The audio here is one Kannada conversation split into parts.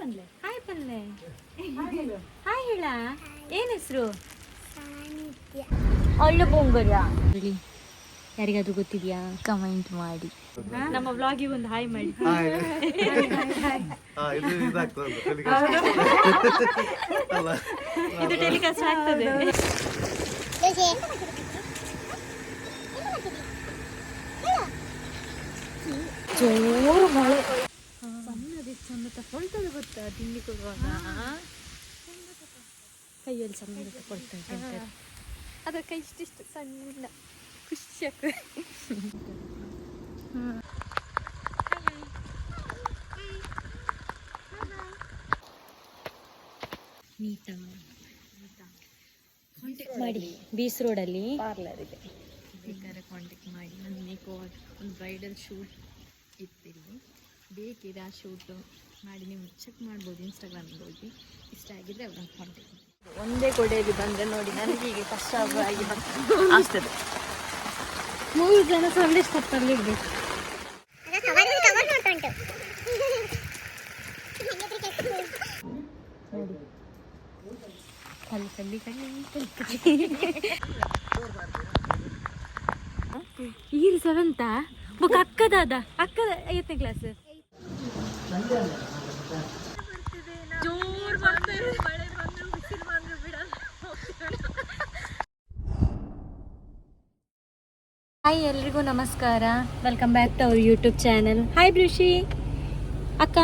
ಪನ್ಲೆ ಹಾಯ್ ಹೇಳ ಏನ್ ಹೆಸರು ಒಳ್ಳೆ ಬೊಂಗರ್ಯ ಯಾರಿಗಾದ್ರೂ ಗೊತ್ತಿದ್ಯಾ ಕಮೆಂಟ್ ಮಾಡಿ ನಮ್ಮ ವ್ಲಾಗಿಗೆ ಒಂದು ಹಾಯ್ ಮಾಡಿ ಇದು ಟೆಲಿಕಾಸ್ಟ್ ಆಗ್ತದೆ ಜೋರು ಮಳೆ ಸಣ್ಣದಿ ಚಂದ ತಗೊಳ್ತದೆ ಗೊತ್ತಾ ತಿಂಡಿ ಕೊಡುವಾಗ ಕೈಯಲ್ಲಿ ಚಂದ ತಗೊಳ್ತದೆ ಅದ ಕೈ ಇಷ್ಟಿಷ್ಟು ಸಣ್ಣ ಖುಷಿ ಆಗ್ತದೆ ನೀತಾ ಕಾಂಟ್ಯಾಕ್ಟ್ ಮಾಡಿ ಬೀಸ್ ರೋಡಲ್ಲಿ ಪಾರ್ಲರ್ ಇದೆ ಬೇಕಾದ್ರೆ ಕಾಂಟ್ಯಾಕ್ಟ್ ಮಾಡಿ ನನ್ನ ಮೇಕೋವರ್ ಒಂದು ಬ್ರೈಡಲ್ ಶೂಟ್ ಇರ್ತೀರಿ ಬೇಕಿದೆ ಆ ಶೂಟು ಮಾಡಿ ನೀವು ಚೆಕ್ ಮಾಡ್ಬೋದು ಇನ್ಸ್ಟಾಗ್ರಾಮಿಗೆ ಹೋಗಿ ಇಷ್ಟ ಆಗಿದ್ರೆ ಅವ್ರನ್ನ ಕಾಂಟ್ಯಾಕ್ಟ್ ಮಾಡಿ ಒಂದೇ ಕೊಡೆಯಲ್ಲಿ ಬಂದರೆ ನೋಡಿ ನನಗೆ ಈಗ ಕಷ್ಟ ಆಗಿ ಆಗ್ತದೆ 3 ಜನ ಸೊಳ್ಳೆ ಸ್ಟಪ್ಪಲ್ಲಿ ಇರಬೇಕು ನೋಡಿ ಕಲ್ಲಿ ಈಗ 7th ಬುಕ್ ಅಕ್ಕದ 8ನೇ ಕ್ಲಾಸ್ ಜೋರ್ ಬರ್ತದೆ ಮಳೆ ಬಂದ್ರು ಬಿಸಿಲು ಬಂದ್ರು ಬಿಡಲ್ಲ ಹಾಯ್ ಎಲ್ರಿಗೂ ನಮಸ್ಕಾರ welcome back to our YouTube channel hi Brishi ಅಕ್ಕ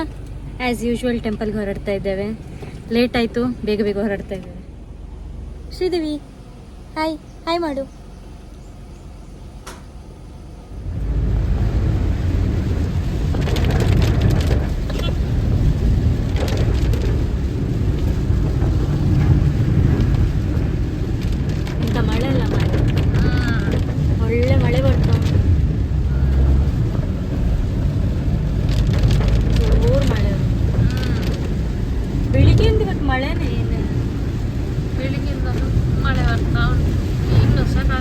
ಆ್ಯಸ್ ಯೂಶ್ವಲ್ ಟೆಂಪಲ್ಗೆ ಹೊರಡ್ತಾ ಇದ್ದೇವೆ ಲೇಟ್ ಆಯಿತು ಬೇಗ ಹೊರಡ್ತಾ ಇದ್ದೇವೆ ಶ್ರೀದೇವಿ ಹಾಯ್ ಮಾಡು ಇಂಥ ಮಳೆ ಅಲ್ಲ ಮಾಡಿ ಒಳ್ಳೆ ಮಳೆ ಬರ್ತಾ ಜೋರು ಮಳೆ ಬೆಳಿಗ್ಗೆಯಿಂದ ಇವತ್ತು ಮಳೆನೇ ಏನು ಬೆಳಿಗ್ಗೆಯಿಂದ ಮಳೆ ಬರ್ತಾ ಉಂಟು ಇನ್ನು ಸಹ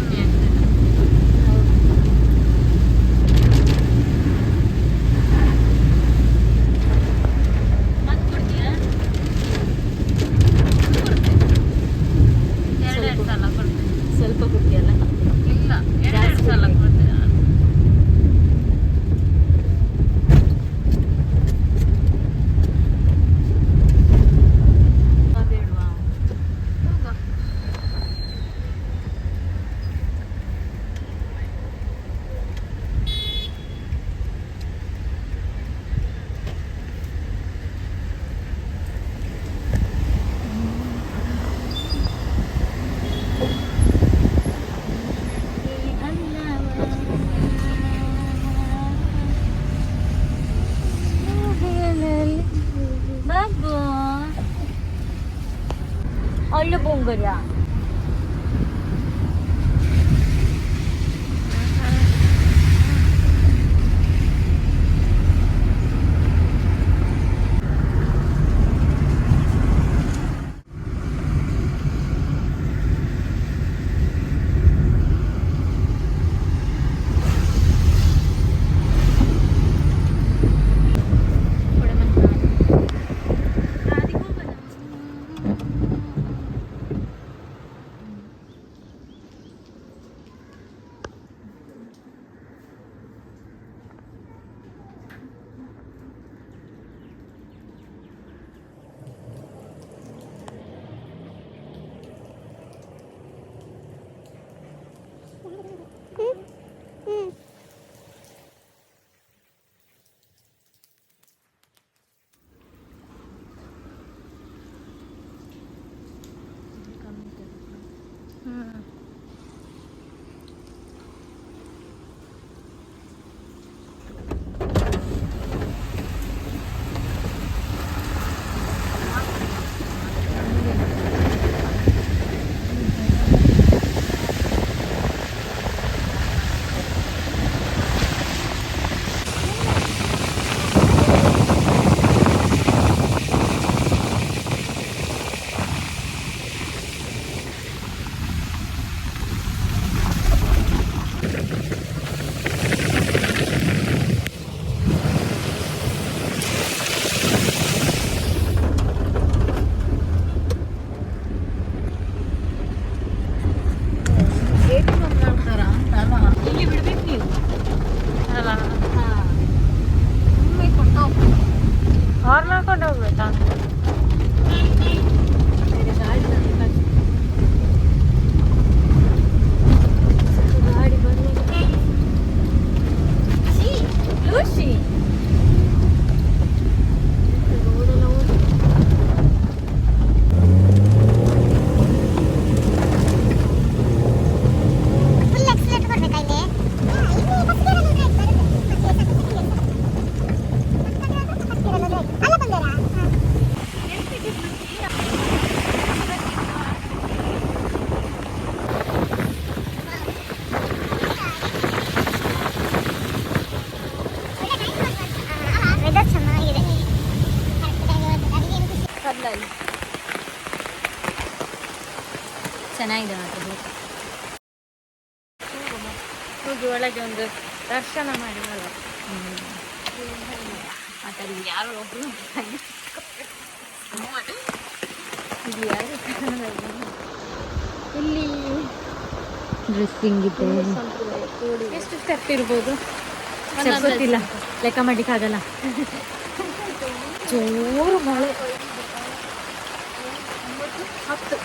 ಚೆನ್ನಾಗಿದೆ ಮಾತ್ರ. ಹೋಗಿ ಒಳಗೆ ಒಂದು ದರ್ಶನ ಮಾಡಿ ಬರುವ. ಮತ್ತೆ ಅಲ್ಲಿ ಯಾರೋ ಒಬ್ರು ಇಲ್ಲಿ ಯಾರು ಇಲ್ಲಿ ಡ್ರೆಸ್ಸಿಂಗ್ ಇದೆ. ಎಷ್ಟು ಸ್ಟೆಪ್ ಇರ್ಬೋದು ಗೊತ್ತಿಲ್ಲ, ಲೆಕ್ಕ ಮಾಡಲಿಕ್ಕಾಗಲ್ಲ. ಜೋರು ಮಳೆ. 10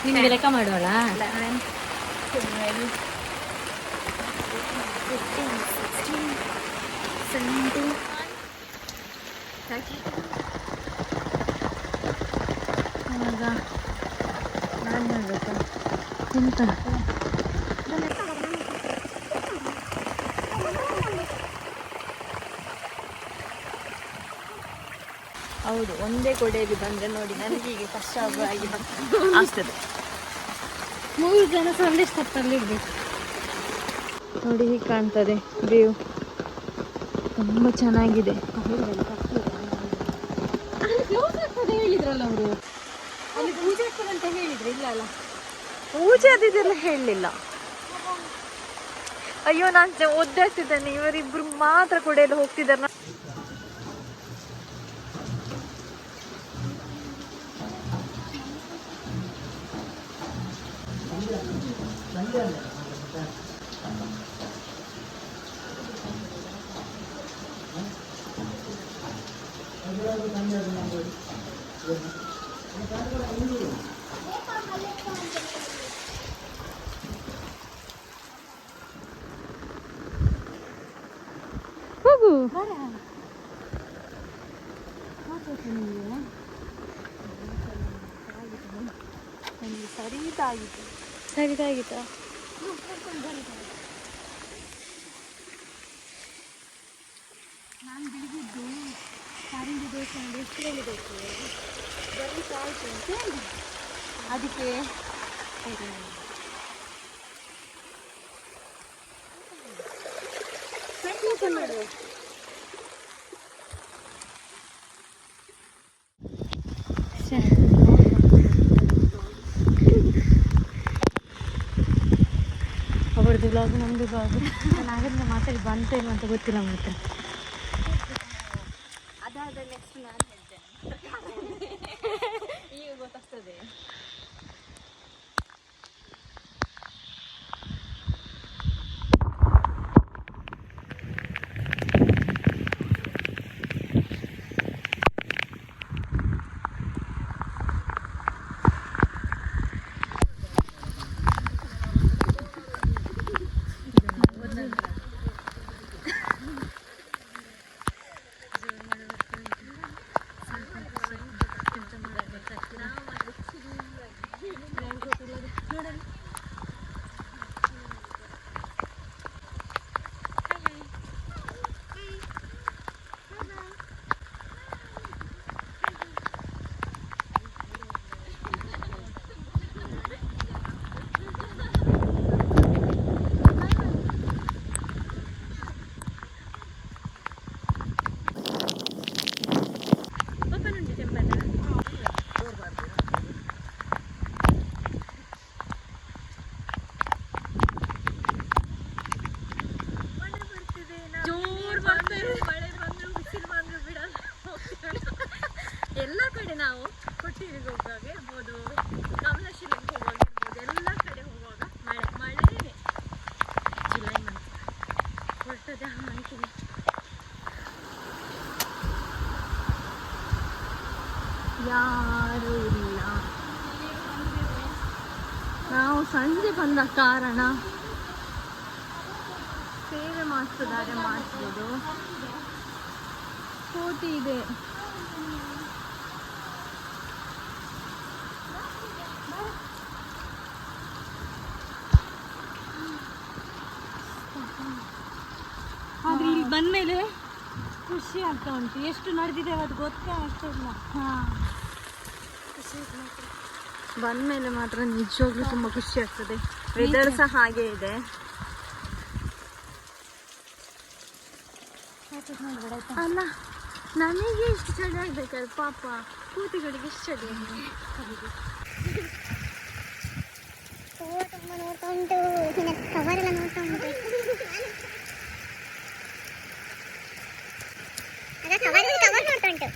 ನಿಮಗೆ ಲೆಕ್ಕ ಮಾಡುವಲ್ಲ. 11, 12, 15, 16, 17. ಆವಾಗ ನಾನು ಮಾಡಬೇಕಾ ಎಂತ? ಹೌದು, ಒಂದೇ ಕೊಡೆಯಲ್ಲಿ ಬಂದರೆ ನೋಡಿ ನನಗೆ ಈಗ ಕಷ್ಟ ಆಗಿ ಆಗ್ತದೆ. 3 ಜನ ಒಂದೇ ಸ್ಟೆಪ್ಪಲ್ಲಿ ಇರಬೇಕು. ನೋಡಿ ಹೀಗೆ ಕಾಣ್ತದೆ ವ್ಯೂ, ತುಂಬ ಚೆನ್ನಾಗಿದೆ. ಹೇಳಿದ್ರಲ್ಲ ಅವರು, ಅಲ್ಲಿ ಪೂಜೆ ಆಗ್ತದೆ ಅಂತ ಹೇಳಿದ್ರು. ಇಲ್ಲ ಅಲ್ಲ, ಪೂಜೆ ಅದಿದೆಲ್ಲ ಹೇಳಲಿಲ್ಲ. ಅಯ್ಯೋ, ನಾನು ಒದ್ದಾಡ್ತಿದ್ದೇನೆ. ಇವರಿಬ್ರು ಮಾತ್ರ ಕೊಡೆಯಲ್ಲಿ ಹೋಗ್ತಿದ್ದಾರೆ. ಹೋಗು, ಸರಿದಾಗಿತ್ತು. ನಾನು ಬಿಡಿದ್ದು ಕಾರಿಂದು ದೇವಸ್ಥಾನ ಎಷ್ಟು ಹೇಳಿಬೇಕು ಬರ್ಲಿಕ್ಕೆ ಆಯಿತು ಅಂತ ಅದಕ್ಕೆ ಮಾಡುವ. ಅವ್ರದ್ದು ಬ್ಲಾಗ್ ನಮ್ಮದು ಬ್ಲಾಗ್. ನಾನು ಆಗದಿಂದ ಮಾತಾಡಿ ಬಂತ ಇಲ್ಲ ಅಂತ ಗೊತ್ತಿಲ್ಲ. ಮಾತ್ರ ಅದಾದ ನೆಕ್ಸ್ಟ್ ನಾನು ಹೇಳ್ತೇನೆ. ಈಗ ಗೊತ್ತಾಗ್ತದೆ. ಎಲ್ಲ ಕಡೆ ನಾವು ಕೊಟ್ಟಿಗೆ ಹೋಗುವಾಗ ಇರ್ಬೋದು, ಕಮಲಾಶಿಲೆಗೆ ಹೋಗುವಾಗ ಇರ್ಬೋದು, ಎಲ್ಲ ಕಡೆ ಹೋಗುವಾಗ ಮಳೆ ಮಳೆ. ಜುಲೈ ಮಂತ್ ಹೊರಟದ ಅಂತೀನಿ. ಯಾರೂ ಇಲ್ಲ. ನಾವು ಸಂಜೆ ಬಂದ ಕಾರಣ ಸೇವೆ ಮಾಡಿಸಿದ್ದಾರೆ, ಮಾಡಿಸ್ಬೋದು. ಕೋಟಿ ಇದೆ. ಆದ್ರೆ ಇಲ್ಲಿ ಬಂದ್ಮೇಲೆ ಖುಷಿ ಆಗ್ತಾ ಉಂಟು. ಎಷ್ಟು ನಡೆದಿದ್ದೇವೆ ಅದು ಗೊತ್ತೇ ಆಗ್ತಿಲ್ಲ. ಬಂದ್ಮೇಲೆ ಮಾತ್ರ ನಿಜವಾಗ್ಲೂ ತುಂಬ ಖುಷಿ ಆಗ್ತದೆ. ವೆದರ್ ಸಹ ಹಾಗೆ ಇದೆ. ಅಲ್ಲ, ನನಗೆ ಇಷ್ಟು ಚಳಿ ಆಗ್ಬೇಕಲ್ಲ, ಪಾಪ ಕೂತಿಗಳಿಗೆ ಇಷ್ಟು ಚಳಿ ಆಗಿದೆ. ತುಂಬ ನೋಡ್ತಾ ಉಂಟು, ಕವರ್ ಎಲ್ಲ ನೋಡ್ತಾ ಉಂಟು. ಕವರ್ ನೋಡ್ತಾ ಉಂಟು.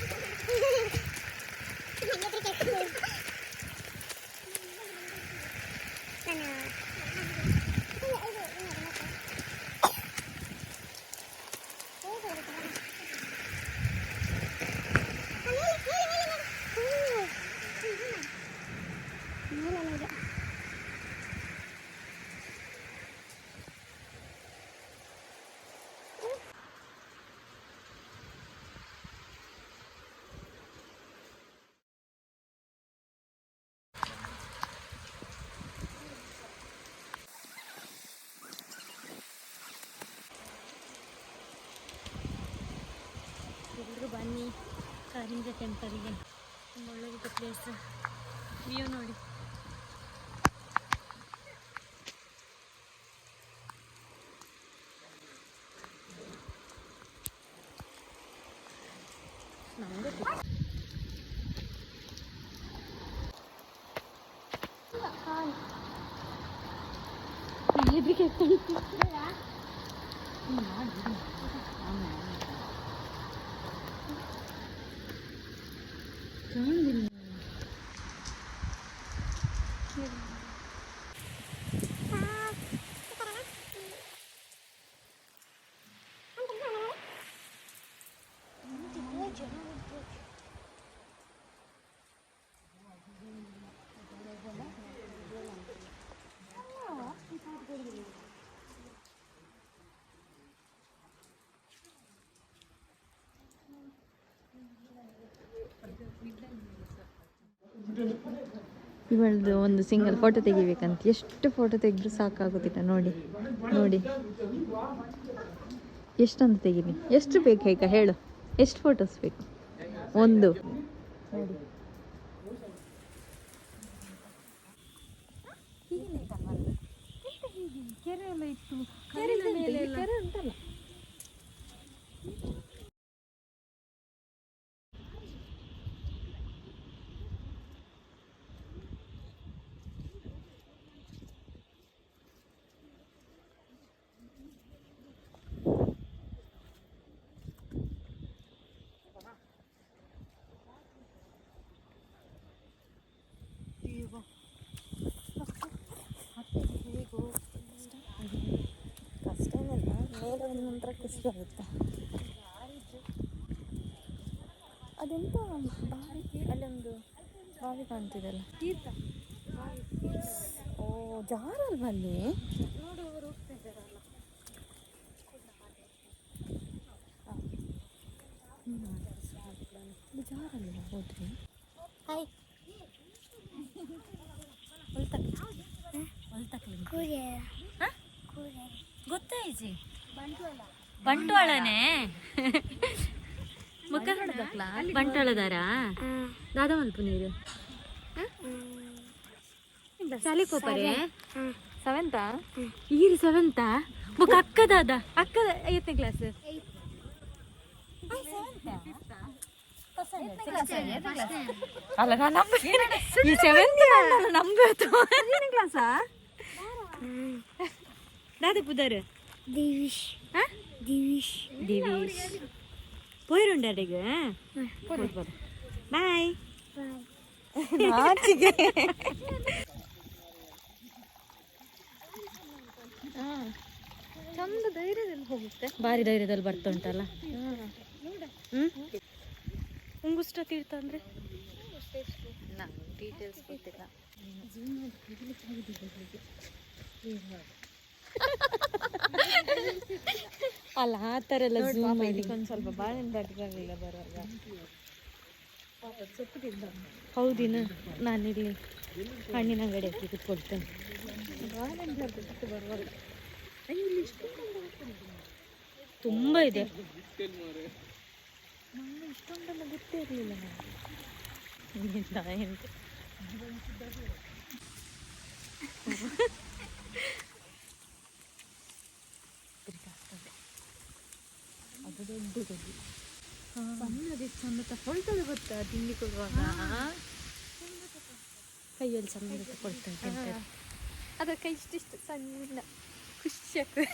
ಎಲ್ಲರೂ ಬನ್ನಿ ಕಾರಿಂಜ ಟೆಂಪಲ್ಗೆ. ತುಂಬ ಒಳ್ಳೆದಿದೆ ಪ್ಲೇಸ್, ವ್ಯೂ ನೋಡಿ. ಇವಳದು ಒಂದು ಸಿಂಗಲ್ ಫೋಟೋ ತೆಗಿಬೇಕಂತ, ಎಷ್ಟು ಫೋಟೋ ತೆಗೆದ್ರು ಸಾಕಾಗೋದಿಲ್ಲ. ನೋಡಿ ನೋಡಿ ಎಷ್ಟಂತ ತೆಗೀನಿ, ಎಷ್ಟು ಬೇಕು ಈಗ ಹೇಳು, ಎಷ್ಟು ಫೋಟೋಸ್ ಬೇಕು? ಒಂದು ನೋಡಿ. ಕೆರೆ ಎಲ್ಲ ಇತ್ತು, ಕೆರೆ ಉಂಟಲ್ಲ. ಕಷ್ಟೇನಲ್ಲ, ಮೇಲೆ ಒಂದು ನಂತರ ಖುಷಿ ಆಗುತ್ತೆ. ಅದೆಂತ ಬಾವಿ, ಅಲ್ಲೊಂದು ಬಾವಿ ಕಾಣ್ತಿದೆಲ್ಲ, ತೀರ್ಥ. ಓ, ಜಾರಲ್ವಾ ಅಲ್ಲಿ? ನೋಡುವವರು ಹೋಗ್ತಾ ಇದ್ದಾರಲ್ಲ, ಜಾರಲ್ಲ ಹೋದ್ರಿ. ಹಾಯ್, ಗೊತ್ತಾಯ್ತು, ಬಂಟ್ವಾಳನೇ ಮುಖ ಬಂಟ್ವಾಳದಾರ ದಾದ ಮಲ್ಪ ನೀರು ಶಾಲೆಗೋಪರೆ ಸೆವೆಂತಾ ಈರು ಸೆವೆಂತಾ ಮುಖ ಅಕ್ಕದಾದ ಅಕ್ಕದ 8ನೇ ಕ್ಲಾಸ್ ಅಲ್ಲ ನಾನು ಈ ಸೆವೆಂತ್ ನಂಬತ್ತು 8ನೇ ಕ್ಲಾಸಾ ದಾದ ಪುದರ್ ದಿವಿಶ್ ದಿವಿಶ್ ದಿವಿಶ್ പോയിരുണ്ടേ ಬಾಯ್ ಚಂದ ಧೈರ್ಯದಲ್ಲಿ ಹೋಗುತ್ತೆ, ಭಾರಿ ಧೈರ್ಯದಲ್ಲಿ ಬರ್ತಾ ಉಂಟಲ್ಲ. ಉಂಗುಷ್ಟ ತೀರ್ಥ ಅಂದ್ರೆ ಡೀಟೇಲ್ಸ್ ಗೊತ್ತಿಲ್ಲ. ಅಲ್ಲ ಆ ಥರ ಎಲ್ಲ ಒಂದು ಸ್ವಲ್ಪ ಬಾಳೆಹಣ್ಣು ತಟ್ಟಿರಲಿಲ್ಲ ಬರುವಾಗ. ಹೌದಿನ, ನಾನಿಲ್ಲಿ ಹಣ್ಣಿನ ಅಂಗಡಿ ಹಾಕಿ ಕೂತ್ಕೊಳ್ತೇನೆ. ತುಂಬ ಇದೆ, ನಂಗೆ ಇಷ್ಟೊಂದೆಲ್ಲ ಗೊತ್ತೇ ಇರಲಿಲ್ಲ. ಅದು ದೊಡ್ಡದು ಸಣ್ಣದಿ ಚಂದ ತಗೊಳ್ತದೆ ಗೊತ್ತಾ, ತಿಂಡಿ ಕೊಡುವಾಗ ಕೈಯಲ್ಲಿ ಚಂದ ತಗೊಳ್ತಾ ಇದ್ದೆ. ಅದಕ್ಕೆ ಇಷ್ಟಿಷ್ಟು ಸಣ್ಣ ಖುಷಿ ಆಗ್ತದೆ.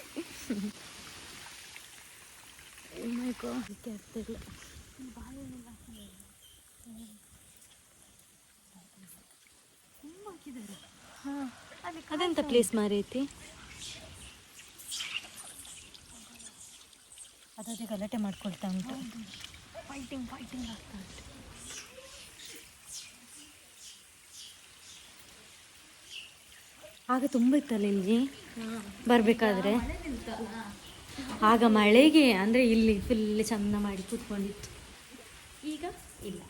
ಆಗ್ತಿಲ್ಲ ಹಾಂ ಅದೆಂತ ಪ್ಲೇಸ್ ಮಾರೈತಿ ಅದೇ ಗಲಾಟೆ ಮಾಡ್ಕೊಳ್ತಾ ಉಂಟು. ಫೈಟಿಂಗ್ ಆಗ್ತಾ ಉಂಟು. ಆಗ ತುಂಬ ಇತ್ತಲ್ಲ ಇಲ್ಲಿ ಬರಬೇಕಾದ್ರೆ. ಆಗ ಮಳೆಗೆ ಅಂದರೆ ಇಲ್ಲಿ ಫುಲ್ ಚಂದ ಮಾಡಿ ಕೂತ್ಕೊಂಡಿತ್ತು. ಈಗ ಇಲ್ಲ.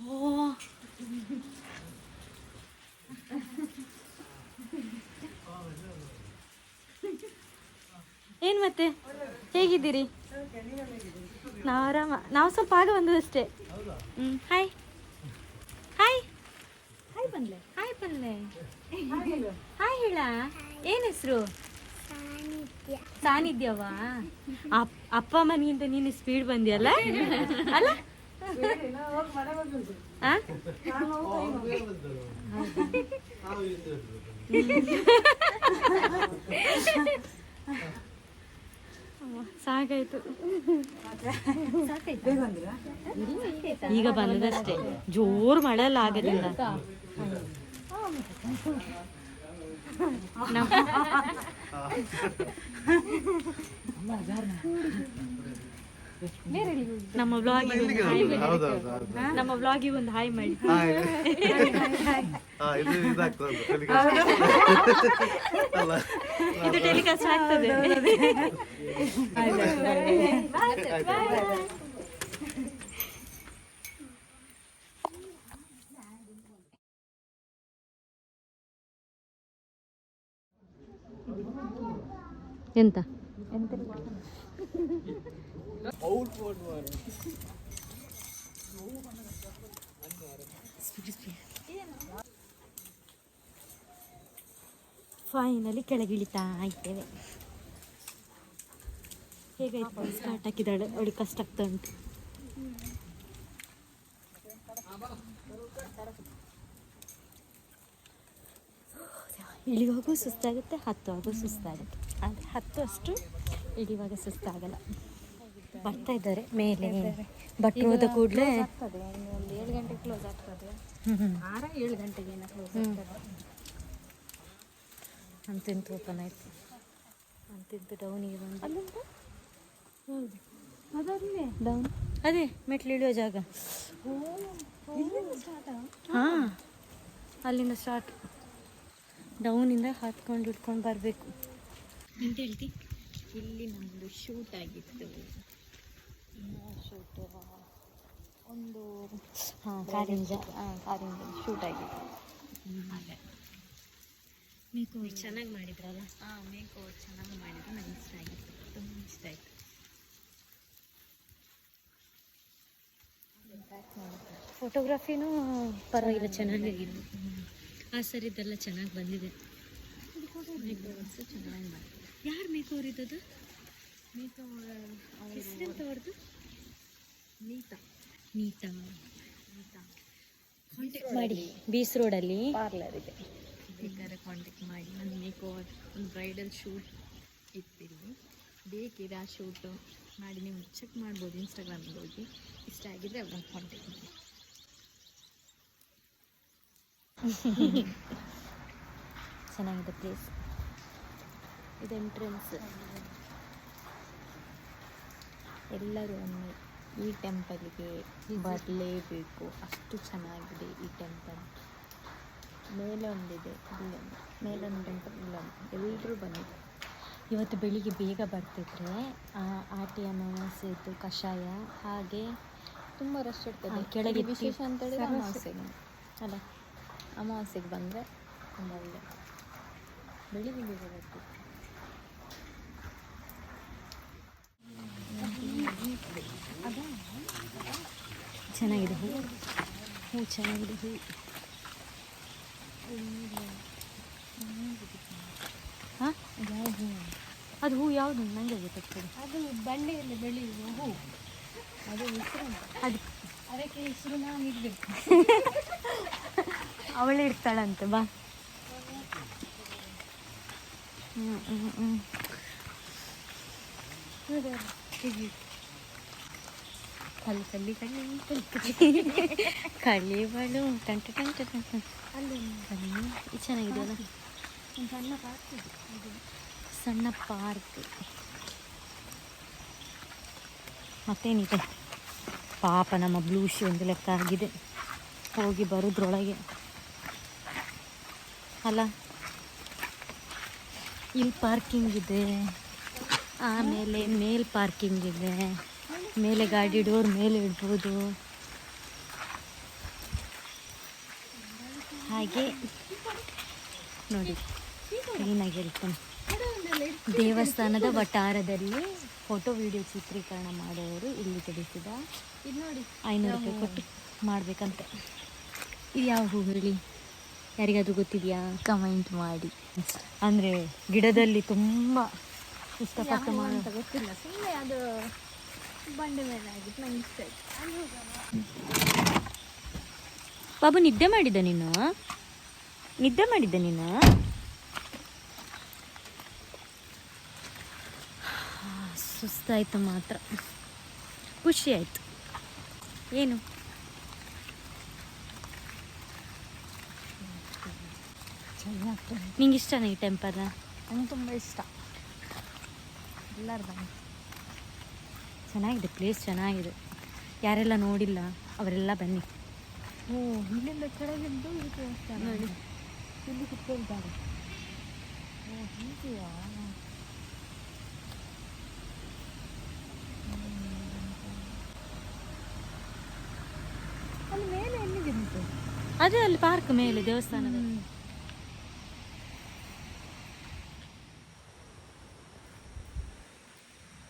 ಓ ಏನು ಮತ್ತೆ ಹೇಗಿದ್ದೀರಿ? ನಾವು ಆರಾಮ. ನಾವು ಸ್ವಲ್ಪ ಆಗ ಬಂದದಷ್ಟೇ. ಹಾಯ್ ಹಾಯ್ ಹಾಯ್ ಬಂದ್ಲೆ ಹಾಯ್ ಹೇಳ. ಏನು ಹೆಸರು? ಸಾನ್ನಿಧ್ಯವಾ? ಅಪ್ಪ ಅಮ್ಮನಿಗಿಂತ ನೀನು ಸ್ಪೀಡ್ ಬಂದಿಯಲ್ಲ ಅಲ್ಲ? ಸಾಕಾಯ್ತು. ಈಗ ಬಂದದಷ್ಟೇ. ಜೋರು ಮಳೆ ಎಲ್ಲ ಆಗಲಿಲ್ಲ. ನಮ್ಮ ಬ್ಲಾಗಿಗೆ ಒಂದು ಹಾಯ್ ಮಾಡಿ. ಇದು ಟೆಲಿಕಾಸ್ಟ್ ಆಗ್ತದೆ. ಎಂತ ಫೈನಲಿ ಕೆಳಗಿಳಿತಾ ಇದ್ದೇವೆ. ಹೇಗಾಯ್ತು? ಸ್ಟಾರ್ಟ್ ಹಾಕಿದ್ದಾಳೆ ಅವಳಿಗೆ ಕಷ್ಟ ಆಗ್ತಾ ಉಂಟು. ಇಳಿಯುವಾಗೂ ಸುಸ್ತಾಗುತ್ತೆ, ಹತ್ತುವಾಗೂ ಸುಸ್ತಾಗುತ್ತೆ. ಆದರೆ ಹತ್ತು ಅಷ್ಟು ಇಳಿಯುವಾಗ ಸುಸ್ತಾಗಲ್ಲ. ಬರ್ತಾ ಇದ್ದಾರೆ ಮೇಲೆ. ಭಟ್ರು ಹೋದ ಕೂಡಲೇ 7 ಗಂಟೆಗೆ ಕ್ಲೋಸ್ ಆಗ್ತದೆ. 7 ಗಂಟೆಗೆ ಏನೋ ಕ್ಲೋಸ್ ಆಗ್ತದೆ. ಅಂತಿಂತು ಓಪನ್ ಆಯ್ತು. ಅಂತಿಂತು ಡೌನಿಗೆ ಬಂದು ಡೌನ್ ಅದೇ ಮೆಟ್ಲು ಇಳಿಯೋ ಜಾಗ. ಹಾಂ ಅಲ್ಲಿಂದ ಸ್ಟಾರ್ಟ್. ಡೌನಿಂದ ಹತ್ಕೊಂಡು ಹಿಡ್ಕೊಂಡು ಬರಬೇಕು ಅಂತ ಹೇಳ್ತಿ. ಇಲ್ಲಿ ನಮ್ಮದು ಶೂಟ್ ಆಗಿತ್ತು. ಶೂಟ್ ಒಂದು ಕಾರಿಂಜ ಶೂಟ್ ಆಗಿತ್ತು. ಮೇಕೋವರ್ ಚೆನ್ನಾಗಿ ಮಾಡಿದ್ರಲ್ಲ? ಮೇಕೋವರ್ ಚೆನ್ನಾಗಿ ಮಾಡಿದ್ರು. ನನಗೆ ಇಷ್ಟ ಆಗಿತ್ತು, ತುಂಬ ಇಷ್ಟ ಆಯಿತು. ಫೋಟೋಗ್ರಫಿನೂ ಪರವಾಗಿಲ್ಲ, ಚೆನ್ನಾಗಿತ್ತು. ಆ ಸರಿದೆಲ್ಲ ಚೆನ್ನಾಗಿ ಬಂದಿದೆ. ಮೇಕೋವರ್ಸು ಚೆನ್ನಾಗಿ ಮಾಡಿದ್ರು. ಯಾರು ಮೇಕೋವರ್ ಇದ್ದದ್ದು? ಮೇಕೋವರ್ ಹೆಸರೆಂತ ಅವ್ರದ್ದು? ನೀತಾ ಕಾಂಟ್ಯಾಕ್ಟ್ ಮಾಡಿ. ಬೀಸ್ ರೋಡಲ್ಲಿ ಪಾರ್ಲರ್ ಇದೆ, ಬೇಕಾದ್ರೆ ಕಾಂಟ್ಯಾಕ್ಟ್ ಮಾಡಿ. ನನ್ನ ಮೇಕೋವರ್ ಒಂದು ಬ್ರೈಡಲ್ ಶೂಟ್ ಇತ್ತಿಲ್ಲಿ. ಬೇಕಿದೆ ಆ ಶೂಟು ಮಾಡಿ ನೀವು ಚೆಕ್ ಮಾಡ್ಬೋದು ಇನ್ಸ್ಟಾಗ್ರಾಮ್ಗೆ ಹೋಗಿ. ಇಷ್ಟ ಆಗಿದ್ರೆ ಅವ್ರನ್ನ ಕಾಂಟ್ಯಾಕ್ಟ್ ಮಾಡಿ. ಚೆನ್ನಾಗಿದೆ ಪ್ಲೇಸ್. ಇದು ಎಂಟ್ರೆನ್ಸ್. ಎಲ್ಲರೂ ಒಮ್ಮೆ ಈ ಟೆಂಪಲ್ಗೆ ಬರಲೇಬೇಕು, ಅಷ್ಟು ಚೆನ್ನಾಗಿದೆ ಈ ಟೆಂಪಲ್. ಮೇಲೊಂದಿದೆ, ಇಲ್ಲೊಂದು ಮೇಲೊಂದು ಟೆಂಪಲ್, ಇಲ್ಲೊಂದು. ಎಲ್ಲರೂ ಬಂದಿದ್ದಾರೆ. ಇವತ್ತು ಬೆಳಿಗ್ಗೆ ಬೇಗ ಬರ್ತಿದ್ರೆ ಆಟಿ ಅಮಾವಾಸ್ಯೆದು ಕಷಾಯ ಹಾಗೆ ತುಂಬ ರಶ್ ಇರ್ತದೆ. ಕೆಳಗೆ ವಿಶೇಷ ಅಂತ ಹೇಳಿದ್ರೆ ಅಮಾವಾಸ್ಯೆಗೆ ಅಲ್ಲ, ಅಮಾವಾಸ್ಯೆಗೆ ಬಂದರೆ ತುಂಬ ಒಳ್ಳೆ. ಬೆಳಿಗ್ಗೆ ಬೇಗ ಬರ್ತಿತ್ತು. ಚೆನ್ನಾಗಿದೆ ಹೂ ಚೆನ್ನಾಗಿದೆ ಹೂ. ಹಾಂ ಅದು ಹೂ ಯಾವುದು ನನಗೆ ಗೊತ್ತಾಗ್ತದೆ. ಅದು ಬಂಡೆಯಲ್ಲಿ ಬೆಳೆಯುವ ಹೂ. ಅದು ಹೆಸರು ಅದು ಅದಕ್ಕೆ ಹೆಸರು ನಾನು ಇಡಬೇಕು. ಅವಳೇ ಇರ್ತಾಳಂತೆ ಬಾ. ಕಲಿ ಕಲಿ ಕಲಿ ಕಳಿವಳು ಟಂಟು ಟಂಟು ಟಂಟು. ಅಲ್ಲಿ ಕಲಿ ಇದು ಚೆನ್ನಾಗಿದೆಯಲ್ಲ, ಒಂದು ಸಣ್ಣ ಪಾರ್ಕ್ ಇದೆ. ಇದು ಸಣ್ಣ ಪಾರ್ಕ್. ಮತ್ತೇನಿದೆ ಪಾಪ ನಮ್ಮ ಬ್ಲೂಶಿ ಒಂದು ಲೆಕ್ಕ ಆಗಿದೆ ಹೋಗಿ ಬರೋದ್ರೊಳಗೆ ಅಲ್ಲ. ಇಲ್ಲಿ ಪಾರ್ಕಿಂಗ್ ಇದೆ, ಆಮೇಲೆ ಮೇಲ್ ಪಾರ್ಕಿಂಗ್ ಇದೆ, ಮೇಲೆ ಗಾಡಿ ಡೋರ್ ಮೇಲೆ ಇಡ್ಬೋದು. ಹಾಗೆ ನೋಡಿ ಕ್ಲೀನಾಗಿ ಇರ್ತಾನೆ. ದೇವಸ್ಥಾನದ ವಠಾರದಲ್ಲಿ ಫೋಟೋ ವಿಡಿಯೋ ಚಿತ್ರೀಕರಣ ಮಾಡೋರು ಇಲ್ಲಿ ತಿಳಿಸಿದ ಇದು ನೋಡಿ 500 ರೂಪಾಯಿ ಕೊಟ್ಟು ಮಾಡಬೇಕಂತೆ. ಇದು ಯಾವ ಹೂ ಹೇಳಿ, ಯಾರಿಗಾದ್ರೂ ಗೊತ್ತಿದೆಯಾ ಕಮೆಂಟ್ ಮಾಡಿ. ಅಂದರೆ ಗಿಡದಲ್ಲಿ ತುಂಬ ಇಷ್ಟಪಟ್ಟು ಯಾವ ಮಾಡೋ ಅಂತ ಗೊತ್ತಿಲ್ಲ, ಸುಮ್ಮನೆ ಅದು ಬಂಡೆ ಮೇಲೆ ಆಗಿತ್ತು, ನಂಗೆ ಇಷ್ಟ ಆಯ್ತು. ಅಲ್ಲಿ ಹೋಗೋಣ. ಬಾಬು ನಿದ್ದೆ ಮಾಡಿದ್ದ ನೀನು? ನಿದ್ದೆ ಮಾಡಿದ್ದ ನೀನು? ಸುಸ್ತಾಯಿತು ಮಾತ್ರ, ಖುಷಿ ಆಯಿತು. ಏನು ಚೆನ್ನಾಗ್ತದೆ. ನಿಂಗೆ ಇಷ್ಟನಾ ಈ ಟೆಂಪಲ್? ನಂಗೆ ತುಂಬ ಇಷ್ಟ. ಎಲ್ಲರೂ ಬನ್ನಿ. ಚೆನ್ನಾಗಿದೆ, ಪ್ಲೇಸ್ ಚೆನ್ನಾಗಿದೆ. ಯಾರೆಲ್ಲ ನೋಡಿಲ್ಲ ಅವರೆಲ್ಲ ಬನ್ನಿ. ಓ, ಇಲ್ಲಿಂದ ಕೆಳಗಿದ್ದು ಇದು ದೇವಸ್ಥಾನ ನೋಡಿ, ಇಲ್ಲಿ ಕುತ್ಕೊಳ್ತಾರೆ. ಓ ಹೀಗೆಯಾ? ಅಲ್ಲಿ ಮೇಲೆ ಎಲ್ಲಿದೆ ಉಂಟು? ಅದೇ ಅಲ್ಲಿ ಪಾರ್ಕ್ ಮೇಲೆ ದೇವಸ್ಥಾನದ.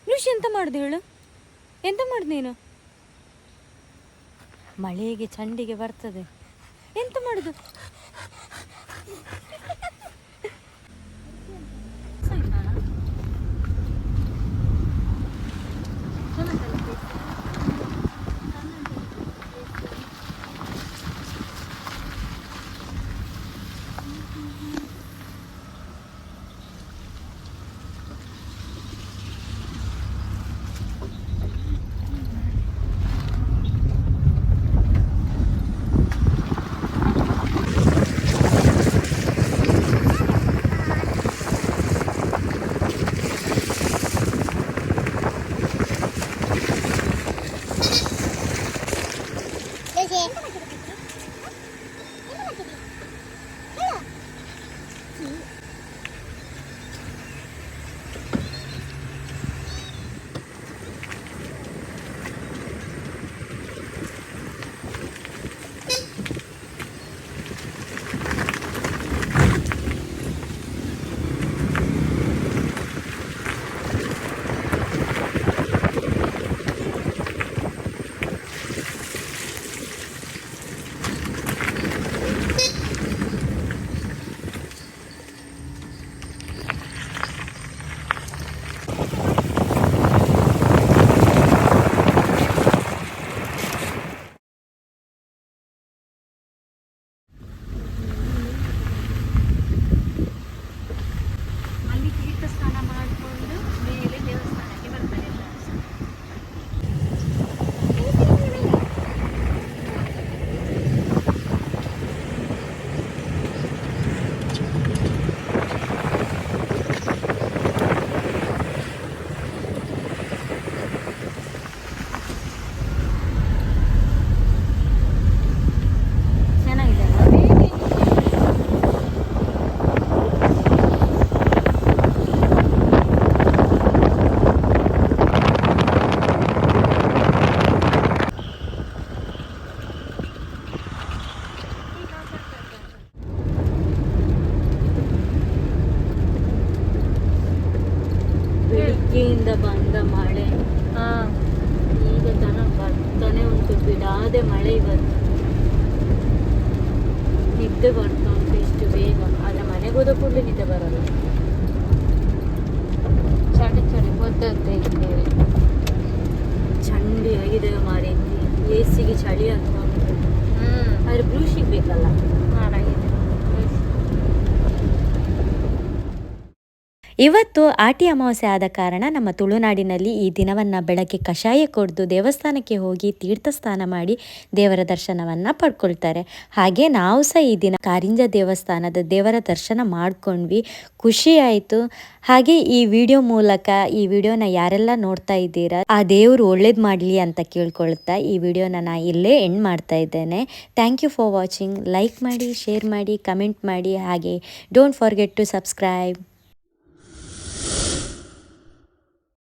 ಲೂಷಿ ಎಂತ ಮಾಡಿದೆ ಹೇಳು, ಎಂತ ಮಾಡಿದೆ ನೀನು? ಮಳೆಗೆ ಚಂಡಿಗೆ ಬರ್ತದೆ, ಎಂತ ಮಾಡುದು? ಬೆಳಿಗ್ಗೆಯಿಂದ ಬಂದ ಮಳೆ ಈಗ ತನಕ ಬರ್ತಾನೆ ಉಂಟು, ಬಿಡಾದೆ ಮಳೆ ಇವತ್ತು. ನಿದ್ದೆ ಬರ್ತಾ ಉಂಟು ಇಷ್ಟು ಬೇಗ, ಆದರೆ ಮನೆಗೆ ಹೋದ ಕೂಡಲೇ ನಿದ್ದೆ ಬರಲ್ಲ. ಚಳಿ ಚಳಿ ಒದ್ದದ್ದೇ ಇದ್ದೇವೆ. ಚಂಡಿ ಆಗಿದೆ ಮಾರಿ, ಎ ಸಿಗೆ ಚಳಿ ಅಂತ ಆದ್ರೆ ಬ್ಲೂ ಸಿಗ್ಬೇಕಲ್ಲ. ಇವತ್ತು ಆಟಿ ಅಮಾವಾಸ್ಯೆ ಆದ ಕಾರಣ ನಮ್ಮ ತುಳುನಾಡಿನಲ್ಲಿ ಈ ದಿನವನ್ನು ಬೆಳಗ್ಗೆ ಕಷಾಯ ಕುಡಿದು ದೇವಸ್ಥಾನಕ್ಕೆ ಹೋಗಿ ತೀರ್ಥ ಸ್ನಾನ ಮಾಡಿ ದೇವರ ದರ್ಶನವನ್ನು ಪಡ್ಕೊಳ್ತಾರೆ. ಹಾಗೆ ನಾವು ಸಹ ಈ ದಿನ ಕಾರಿಂಜ ದೇವಸ್ಥಾನದ ದೇವರ ದರ್ಶನ ಮಾಡ್ಕೊಂಡ್ವಿ, ಖುಷಿ ಆಯಿತು. ಹಾಗೆ ಈ ವಿಡಿಯೋ ಮೂಲಕ ಈ ವಿಡಿಯೋನ ಯಾರೆಲ್ಲ ನೋಡ್ತಾ ಇದ್ದೀರಾ ಆ ದೇವರು ಒಳ್ಳೇದು ಮಾಡಲಿ ಅಂತ ಕೇಳ್ಕೊಳ್ತಾ ಈ ವಿಡಿಯೋನ ನಾನು ಇಲ್ಲೇ ಎಂಡ್ ಮಾಡ್ತಾ ಇದ್ದೇನೆ. Thank you for watching. Like ಮಾಡಿ, ಶೇರ್ ಮಾಡಿ, ಕಮೆಂಟ್ ಮಾಡಿ, ಹಾಗೆ ಡೋಂಟ್ ಫಾರ್ಗೆಟ್ ಟು ಸಬ್ಸ್ಕ್ರೈಬ್.